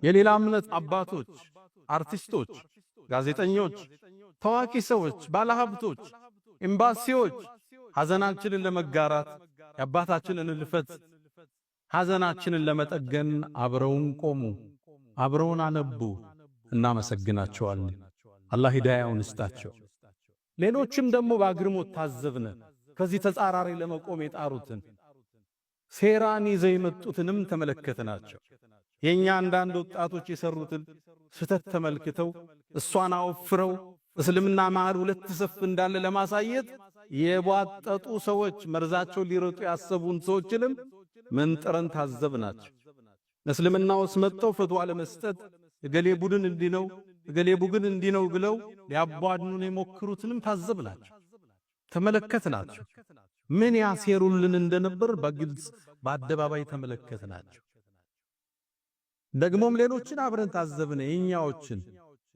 የሌላ እምነት አባቶች፣ አርቲስቶች፣ ጋዜጠኞች፣ ታዋቂ ሰዎች፣ ባለሀብቶች፣ ኤምባሲዎች ሐዘናችንን ለመጋራት የአባታችንን ህልፈት ሐዘናችንን ለመጠገን አብረውን ቆሙ፣ አብረውን አነቡ። እናመሰግናቸዋለን። አላህ ሂዳያውን ይስጣቸው። ሌሎችም ደግሞ በአግርሞት ታዘብነ ከዚህ ተጻራሪ ለመቆም የጣሩትን ሴራን ይዘው የመጡትንም ተመለከትናቸው። የኛ አንዳንድ ወጣቶች የሰሩትን ስተት ተመልክተው እሷን አወፍረው እስልምና መሃል ሁለት ሰፍ እንዳለ ለማሳየት የቧጠጡ ሰዎች መርዛቸው ሊረጡ ያሰቡን ሰዎችንም መንጥረን ታዘብናቸው። እስልምና ውስጥ መጥተው ፈትዋ ለመስጠት እገሌ ቡድን እንዲነው እገሌ ቡድን እንዲነው ብለው ሊያቧድኑን የሞክሩትንም ታዘብናቸው፣ ተመለከትናቸው። ምን ያሴሩልን እንደነበር በግልጽ በአደባባይ ተመለከትናቸው። ደግሞም ሌሎችን አብረን ታዘብነ።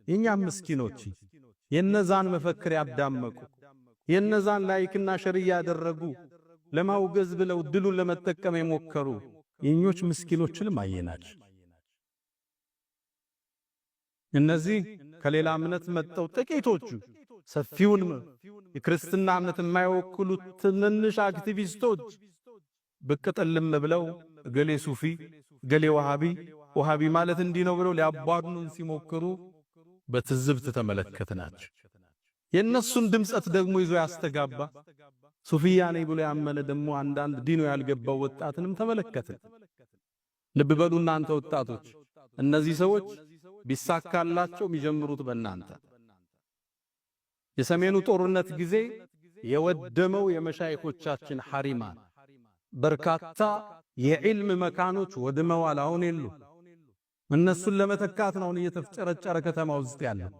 የኛም ምስኪኖች የነዛን መፈክር ያዳመቁ የነዛን ላይክና ሸር ያደረጉ ለማውገዝ ብለው ድሉን ለመጠቀም የሞከሩ የኞች ምስኪኖችንም አየናቸው። እነዚህ ከሌላ እምነት መጥተው ጥቂቶቹ ሰፊውን የክርስትና እምነት የማይወክሉት ትንንሽ አክቲቪስቶች ብቅ ጥልም ብለው እገሌ ሱፊ እገሌ ወሃቢ ማለት እንዲህ ነው ብለው ሊያቧድኑን ሲሞክሩ በትዝብት ተመለከትናቸው። የነሱን ድምጸት ደግሞ ይዞ ያስተጋባ ሱፊያ ነኝ ብሎ ያመነ ደግሞ አንዳንድ ዲኑ ያልገባው ወጣትንም ተመለከትን። ልብ በሉ እናንተ ወጣቶች፣ እነዚህ ሰዎች ቢሳካላቸው የሚጀምሩት በእናንተ የሰሜኑ ጦርነት ጊዜ የወደመው የመሻይኾቻችን ሐሪማን በርካታ የዕልም መካኖች ወድመዋል። አሁን የሉ። እነሱን ለመተካት ነው እየተፍጨረጨረ ከተማ ውስጥ ያለው።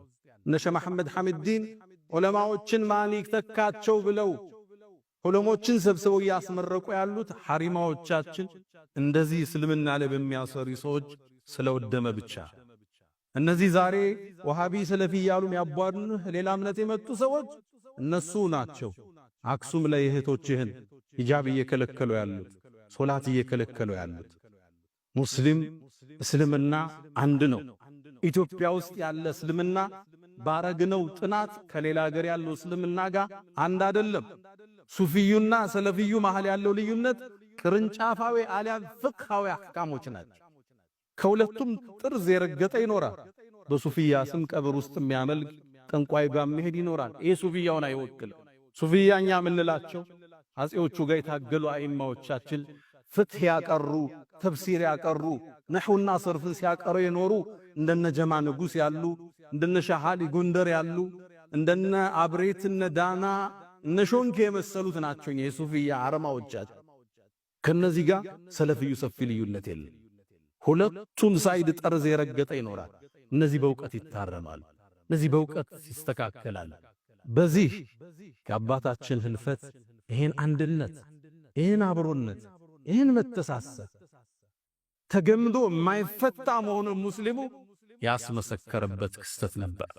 እነ ሸህ መሐመድ ሐሚድዲን ዑለማዎችን ማን ይተካቸው ብለው ዑለሞችን ሰብስበው ያስመረቁ ያሉት ሐሪማዎቻችን እንደዚህ እስልምና ላይ በሚያሰሩ ሰዎች ስለወደመ ብቻ። እነዚህ ዛሬ ወሃቢ ሰለፊ ያሉ የሚያቧድኑህ ሌላ እምነት የመጡ ሰዎች እነሱ ናቸው። አክሱም ላይ እህቶችህን ሂጃብ እየከለከሉ ያሉት፣ ሶላት እየከለከሉ ያሉት። ሙስሊም እስልምና አንድ ነው። ኢትዮጵያ ውስጥ ያለ እስልምና ባረግነው ጥናት ከሌላ ሀገር ያለው እስልምና ጋር አንድ አይደለም። ሱፊዩና ሰለፊዩ መሃል ያለው ልዩነት ቅርንጫፋዊ አሊያም ፍቅሃዊ አህካሞች ናቸው። ከሁለቱም ጥርዝ የረገጠ ይኖራል። በሱፊያ ስም ቀብር ውስጥ የሚያመልክ ጠንቋይ ጋር መሄድ ይኖራል። ይሄ ሱፊያውን አይወክልም። ሱፊያኛ ምንላቸው አጼዎቹ ጋር የታገሉ አይማዎቻችን ፍትህ ያቀሩ፣ ተፍሲር ያቀሩ፣ ነህውና ሰርፍን ሲያቀሩ የኖሩ እንደነ ጀማ ንጉስ ያሉ እንደነ ሻሃሊ ጎንደር ያሉ እንደነ አብሬት እነ ዳና እነ ሾንኬ የመሰሉት ናቸው የሱፊያ አረማዎቻችን። ከነዚህ ጋር ሰለፊዩ ሰፊ ልዩነት የለም። ሁለቱን ሳይድ ጠርዝ የረገጠ ይኖራል። እነዚህ በእውቀት ይታረማሉ፣ እነዚህ በእውቀት ይስተካከላሉ። በዚህ የአባታችን ህልፈት ይሄን አንድነት፣ ይሄን አብሮነት፣ ይሄን መተሳሰብ ተገምዶ የማይፈታ መሆኑን ሙስሊሙ ያስመሰከረበት ክስተት ነበር።